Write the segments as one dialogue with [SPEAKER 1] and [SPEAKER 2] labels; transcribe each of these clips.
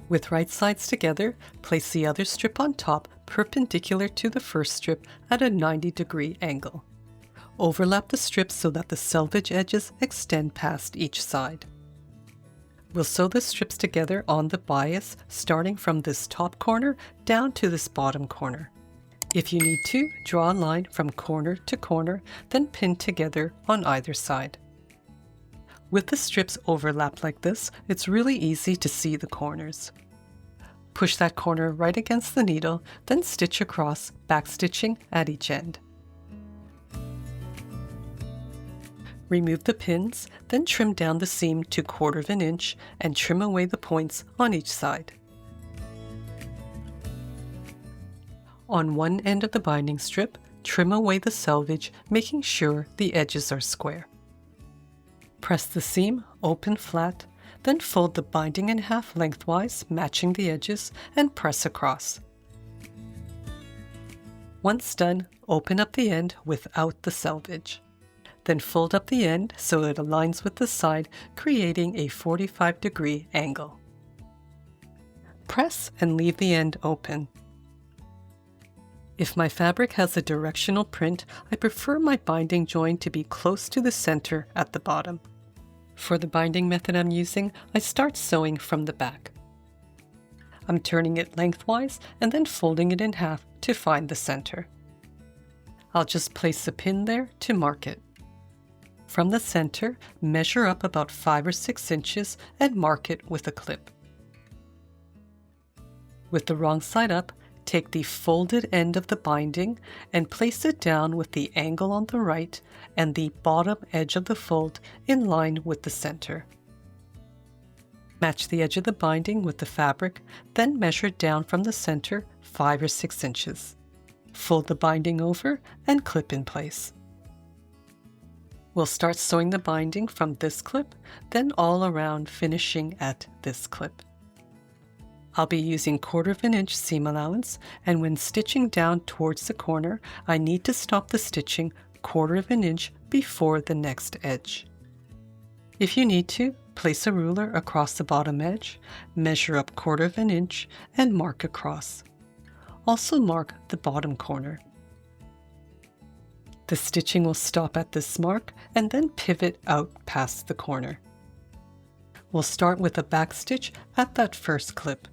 [SPEAKER 1] With right sides together, place the other strip on top perpendicular to the first strip at a 90-degree angle. Overlap the strips so that the selvage edges extend past each side. We'll sew the strips together on the bias, starting from this top corner down to this bottom corner. If you need to, draw a line from corner to corner, then pin together on either side. With the strips overlapped like this, it's really easy to see the corners. Push that corner right against the needle, then stitch across, backstitching at each end. Remove the pins, then trim down the seam to 1/4 inch and trim away the points on each side. On one end of the binding strip, trim away the selvage, making sure the edges are square. Press the seam open flat, then fold the binding in half lengthwise, matching the edges, and press across. Once done, open up the end without the selvage. Then fold up the end so it aligns with the side, creating a 45-degree angle. Press and leave the end open. If my fabric has a directional print, I prefer my binding join to be close to the center at the bottom. For the binding method I'm using, I start sewing from the back. I'm turning it lengthwise and then folding it in half to find the center. I'll just place a pin there to mark it. From the center, measure up about 5 or 6 inches and mark it with a clip. With the wrong side up, take the folded end of the binding and place it down with the angle on the right and the bottom edge of the fold in line with the center. Match the edge of the binding with the fabric, then measure down from the center 5 or 6 inches. Fold the binding over and clip in place. We'll start sewing the binding from this clip, then all around, finishing at this clip. I'll be using 1/4 inch seam allowance, and when stitching down towards the corner, I need to stop the stitching 1/4 inch before the next edge. If you need to, place a ruler across the bottom edge, measure up 1/4 inch, and mark across. Also mark the bottom corner. The stitching will stop at this mark and then pivot out past the corner. We'll start with a back stitch at that first clip.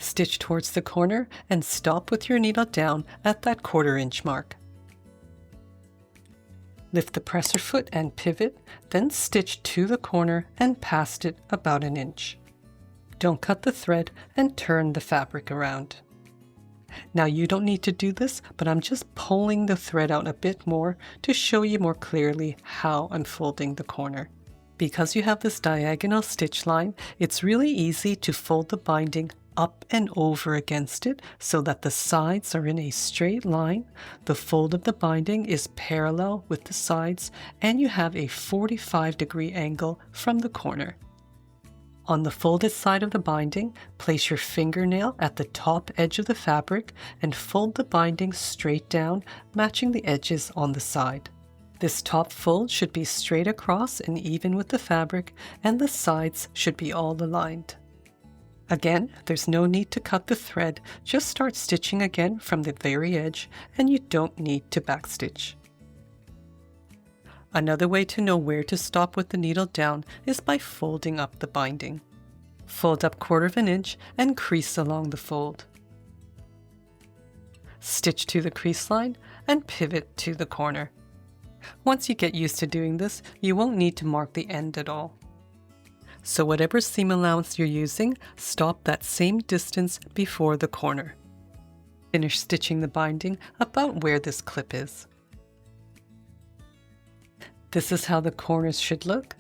[SPEAKER 1] Stitch towards the corner and stop with your needle down at that 1/4 inch mark. Lift the presser foot and pivot, then stitch to the corner and past it about 1 inch. Don't cut the thread and turn the fabric around. Now you don't need to do this, but I'm just pulling the thread out a bit more to show you more clearly how I'm folding the corner. Because you have this diagonal stitch line, it's really easy to fold the binding up and over against it so that the sides are in a straight line, the fold of the binding is parallel with the sides, and you have a 45-degree angle from the corner. On the folded side of the binding, place your fingernail at the top edge of the fabric and fold the binding straight down, matching the edges on the side. This top fold should be straight across and even with the fabric, and the sides should be all aligned. Again, there's no need to cut the thread, just start stitching again from the very edge, and you don't need to backstitch. Another way to know where to stop with the needle down is by folding up the binding. Fold up 1/4 inch and crease along the fold. Stitch to the crease line and pivot to the corner. Once you get used to doing this, you won't need to mark the end at all. So whatever seam allowance you're using, stop that same distance before the corner. Finish stitching the binding about where this clip is. This is how the corners should look.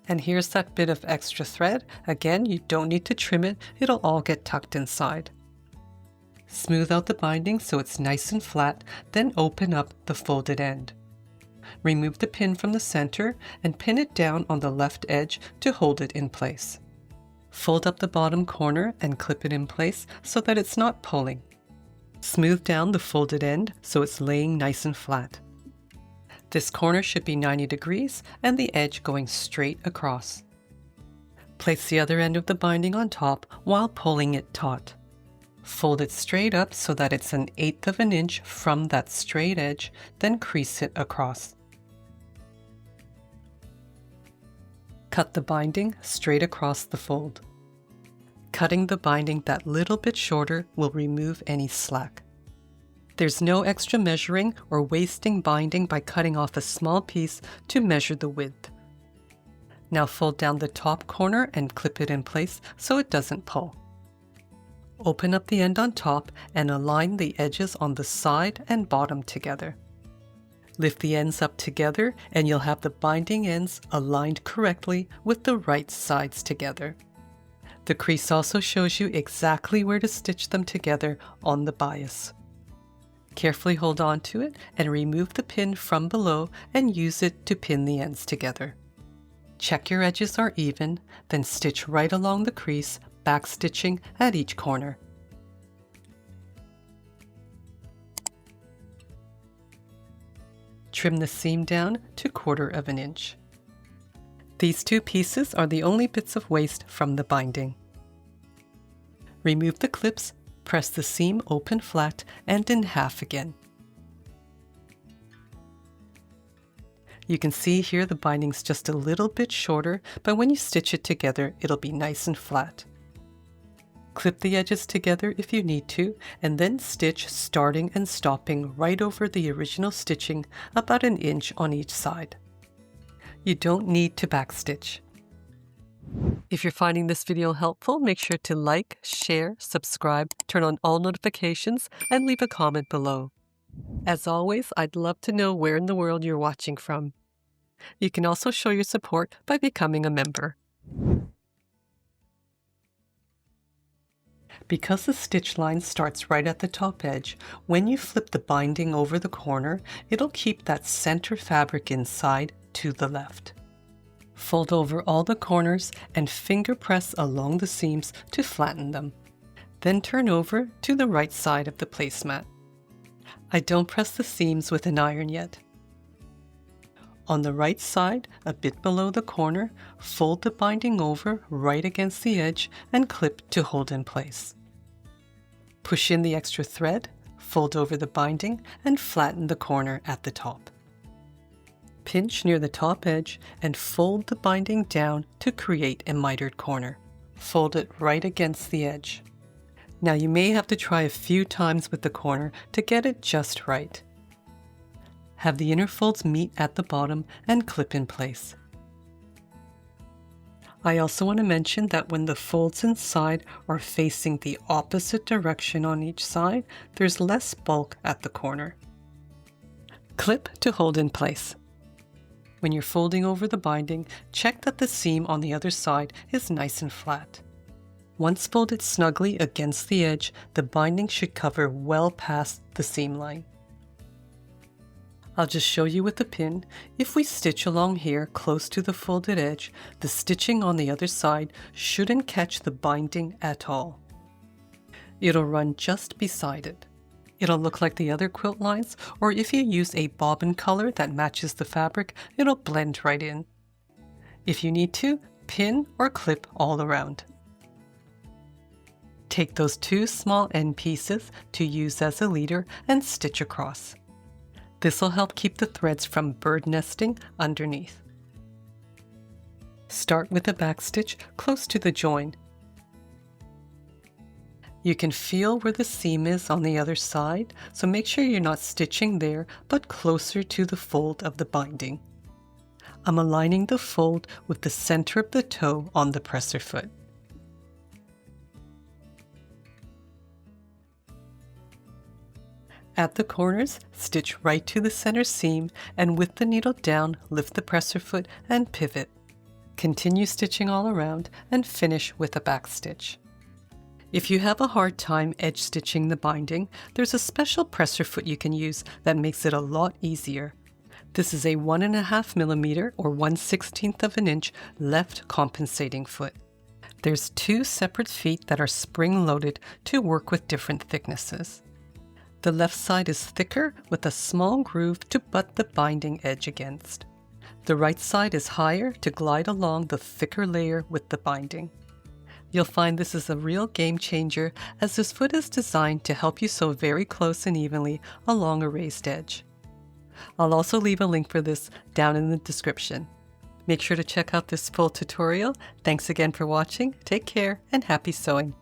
[SPEAKER 1] And here's that bit of extra thread. Again, you don't need to trim it, it'll all get tucked inside. Smooth out the binding so it's nice and flat, then open up the folded end. Remove the pin from the center and pin it down on the left edge to hold it in place. Fold up the bottom corner and clip it in place so that it's not pulling. Smooth down the folded end so it's laying nice and flat. This corner should be 90 degrees and the edge going straight across. Place the other end of the binding on top while pulling it taut. Fold it straight up so that it's 1/8 of an inch from that straight edge, then crease it across. Cut the binding straight across the fold. Cutting the binding that little bit shorter will remove any slack. There's no extra measuring or wasting binding by cutting off a small piece to measure the width. Now fold down the top corner and clip it in place so it doesn't pull. Open up the end on top and align the edges on the side and bottom together. Lift the ends up together and you'll have the binding ends aligned correctly with the right sides together. The crease also shows you exactly where to stitch them together on the bias. Carefully hold on to it and remove the pin from below and use it to pin the ends together. Check your edges are even, then stitch right along the crease, backstitching at each corner. Trim the seam down to 1/4 of an inch. These two pieces are the only bits of waste from the binding. Remove the clips, press the seam open flat and in half again. You can see here the binding's just a little bit shorter, but when you stitch it together, it'll be nice and flat. Clip the edges together if you need to, and then stitch starting and stopping right over the original stitching about 1 inch on each side. You don't need to backstitch. If you're finding this video helpful, make sure to like, share, subscribe, turn on all notifications, and leave a comment below. As always, I'd love to know where in the world you're watching from. You can also show your support by becoming a member. Because the stitch line starts right at the top edge, when you flip the binding over the corner, it'll keep that center fabric inside to the left. Fold over all the corners and finger press along the seams to flatten them. Then turn over to the right side of the placemat. I don't press the seams with an iron yet. On the right side, a bit below the corner, fold the binding over right against the edge and clip to hold in place. Push in the extra thread, fold over the binding, and flatten the corner at the top. Pinch near the top edge and fold the binding down to create a mitered corner. Fold it right against the edge. Now you may have to try a few times with the corner to get it just right. Have the inner folds meet at the bottom and clip in place. I also want to mention that when the folds inside are facing the opposite direction on each side, there's less bulk at the corner. Clip to hold in place. When you're folding over the binding, check that the seam on the other side is nice and flat. Once folded snugly against the edge, the binding should cover well past the seam line. I'll just show you with the pin. If we stitch along here close to the folded edge, the stitching on the other side shouldn't catch the binding at all. It'll run just beside it. It'll look like the other quilt lines, or if you use a bobbin color that matches the fabric, it'll blend right in. If you need to, pin or clip all around. Take those two small end pieces to use as a leader and stitch across. This will help keep the threads from bird nesting underneath. Start with a backstitch close to the join. You can feel where the seam is on the other side, so make sure you're not stitching there, but closer to the fold of the binding. I'm aligning the fold with the center of the toe on the presser foot. At the corners, stitch right to the center seam and with the needle down, lift the presser foot and pivot. Continue stitching all around and finish with a backstitch. If you have a hard time edge stitching the binding, there's a special presser foot you can use that makes it a lot easier. This is a 1.5 millimeter or 1/16 of an inch left compensating foot. There's 2 separate feet that are spring-loaded to work with different thicknesses. The left side is thicker with a small groove to butt the binding edge against. The right side is higher to glide along the thicker layer with the binding. You'll find this is a real game changer, as this foot is designed to help you sew very close and evenly along a raised edge. I'll also leave a link for this down in the description. Make sure to check out this full tutorial. Thanks again for watching. Take care and happy sewing.